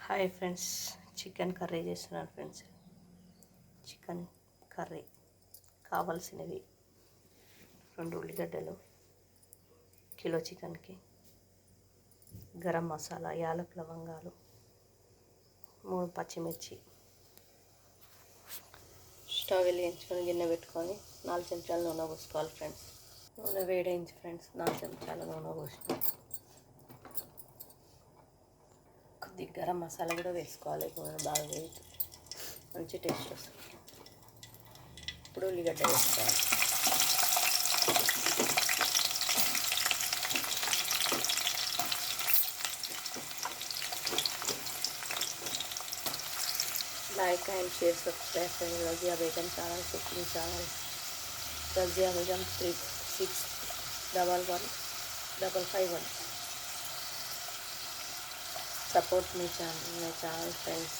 Hi friends, chicken curry చేస్తున్నాను friends. Chicken curry కావాల్సినవి 2 ఉల్లిగడ్డలు, కిలో చికెన్కి, గరం మసాలా, యాలక్ లవంగాలు, 3 పచ్చిమిర్చి. స్టవ్ వెలిగించుకొని గిన్నె పెట్టుకొని 4 చెంచాల నూనె పోసుకోవాలి ఫ్రెండ్స్. నూనె వేడైంది ఫ్రెండ్స్. 4 చెంచాల నూనె పోసిన కొద్దిగా గరం మసాలా కూడా వేసుకోవాలి. నూనె బాగా వేగుతుంది, మంచి టేస్ట్ వస్తుంది. ఇప్పుడు ఉల్లిగడ్డ వేసుకోవాలి. लाइक एंड शेयर सब्सक्राइब करें रज़िया बेगम चैनल, कुकिंग चैनल रज़िया बेगम 36111151. Support me channel friends.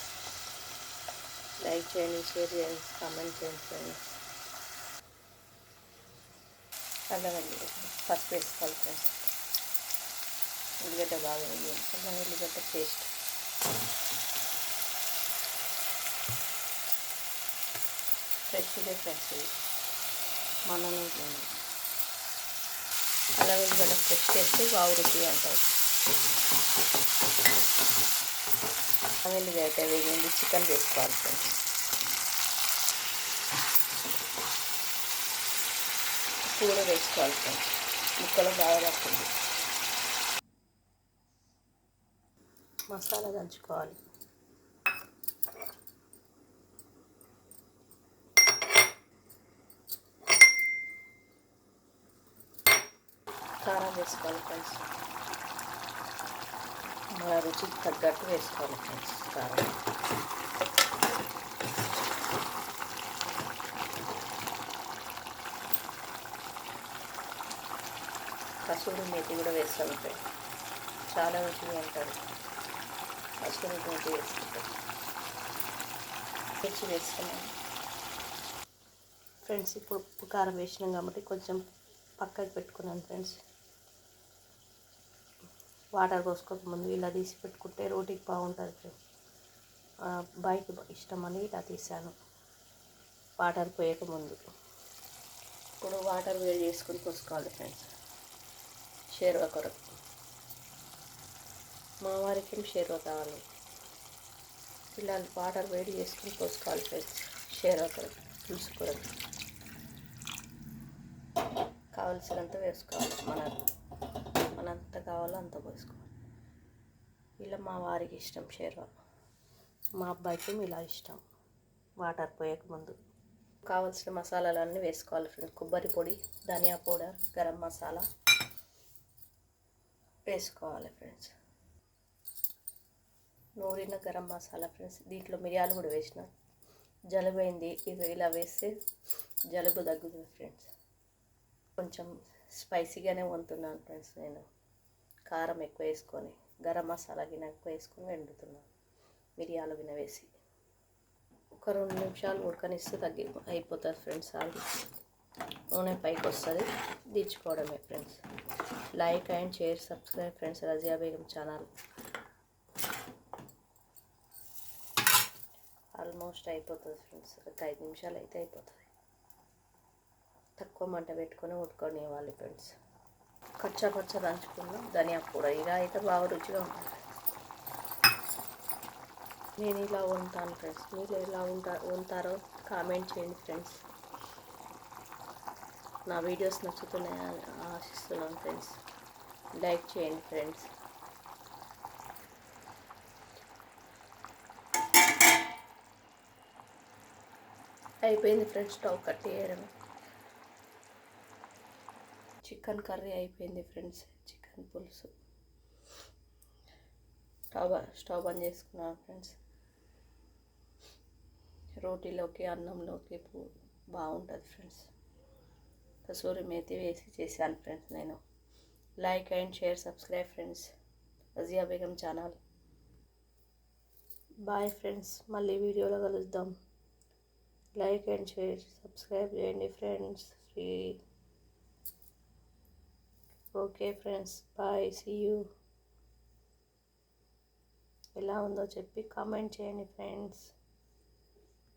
Like చేయండి, షేర్ చేయండి, కామెంట్ చేయండి ఫ్రెండ్స్. అల్లవండి ఫస్ట్ వేసుకోవాలి ఫ్రెండ్స్. ఉల్లిగడ్డ బాగా వేయాలి. అల్లం ఉల్లిగడ్డ పేస్ట్, ఫ్రెష్ ఫ్రెండ్స్. ఇది మనం అల్లం ఉల్లిగడ్డ ఫ్రెష్ చేస్తే బాగా రుచి అంటారు. అల్లం ఉల్లిగడ్డ వేగింది. చికెన్ వేసుకోవాలి ఫ్రెండ్స్. ఉప్పు కూడా వేసుకోవాలి ఫ్రెండ్స్. ముక్కలు బాగా పడుతుంది. మసాలా దంచుకోవాలి. కారం వేసుకోవాలి ఫ్రెండ్స్. మన రుచికి తగ్గట్టు వేసుకోవాలి ఫ్రెండ్స్ కారం. కసూరి మేతి కూడా వేస్తాను ఫ్రెండ్స్. చాలా రుచిగా ఉంటుంది కసూరి మేతి వేసుకుంటే. మిర్చి వేసుకున్నాను ఫ్రెండ్స్. ఇప్పుడు ఉప్పు కారం వేసినాం కాబట్టి కొంచెం పక్కకి పెట్టుకున్నాను ఫ్రెండ్స్. వాటర్ పోసుకోకముందు ఇలా తీసి పెట్టుకుంటే రోటీకి బాగుంటుంది ఫ్రెండ్స్. బాయ్కి ఇష్టమని ఇలా తీసాను వాటర్ పోయకముందు. ఇప్పుడు వాటర్ వేడి చేసుకుని పోసుకోవాలి ఫ్రెండ్స్. షేర్వా కొరకు మా వారికి షేర్వా కావాలి. ఇలా వాటర్ వేడి చేసుకుని పోసుకోవాలి ఫ్రెండ్స్. షేర్వా కొరకు, పులుసు కొరకు కావలసినంత వేసుకోవాలి. మనంత కావాలో అంత పోసుకోవాలి. ఇలా మా వారికి ఇష్టం షేర్వా, మా అబ్బాయికి ఇలా ఇష్టం. వాటర్ పోయకముందు కావలసిన మసాలాలన్నీ వేసుకోవాలి ఫ్రెండ్స్. కొబ్బరి పొడి, ధనియా పౌడర్, గరం మసాలా వేసుకోవాలి ఫ్రెండ్స్. నూరిన గరం మసాలా ఫ్రెండ్స్. దీంట్లో మిరియాలు కూడా వేసిన. జలుబు అయింది, ఇవి ఇలా వేస్తే జలుబు తగ్గుతుంది ఫ్రెండ్స్. కొంచెం స్పైసీగానే వండుతున్నాను ఫ్రెండ్స్. నేను కారం ఎక్కువ వేసుకొని, గరం మసాలా గిన్నె ఎక్కువ వేసుకొని వండుతున్నాను. మిరియాలు గిన్నె వేసి ఒక 2 నిమిషాలు ఉడకనిస్తే అయిపోతుంది ఫ్రెండ్స్. అది నూనె పైకి వస్తుంది, దించుకోవడమే friends. Like and share subscribe friends Razia Begum channel. Almost అయిపోతుంది ఫ్రెండ్స్. ఒక 5 నిమిషాలు అయితే అయిపోతుంది. తక్కువ మంట పెట్టుకొని ఉడకనివ్వాలి ఫ్రెండ్స్. కచ్చా పచ్చ దంచుకున్న ధనియా పౌడర్ ఇలా అయితే బాగా రుచిగా ఉంటుంది. నేను ఇలా వండుతాను ఫ్రెండ్స్. మీరు ఎలా వండుతారో కామెంట్ చేయండి ఫ్రెండ్స్. నా వీడియోస్ నచ్చుతున్నాయని ఆశిస్తున్నాను ఫ్రెండ్స్. లైక్ చేయండి ఫ్రెండ్స్. అయిపోయింది ఫ్రెండ్స్. స్టవ్ కట్టేయడం. చికెన్ కర్రీ అయిపోయింది ఫ్రెండ్స్. చికెన్ పులుసు స్టవ్ బంద్ చేసుకున్నాను ఫ్రెండ్స్. రోటీలోకి, అన్నంలోకి బాగుంటుంది ఫ్రెండ్స్. కసూరి మేతి వేసి చేశాను ఫ్రెండ్స్ నేను. Like and share subscribe friends Razia Begum channel. Bye friends. మళ్ళీ వీడియోలో కలుద్దాం. లైక్ అండ్ షేర్ సబ్స్క్రైబ్ చేయండి friends. Okay friends, bye, see you. ఎలా ఉందో చెప్పి కామెంట్ చేయండి ఫ్రెండ్స్.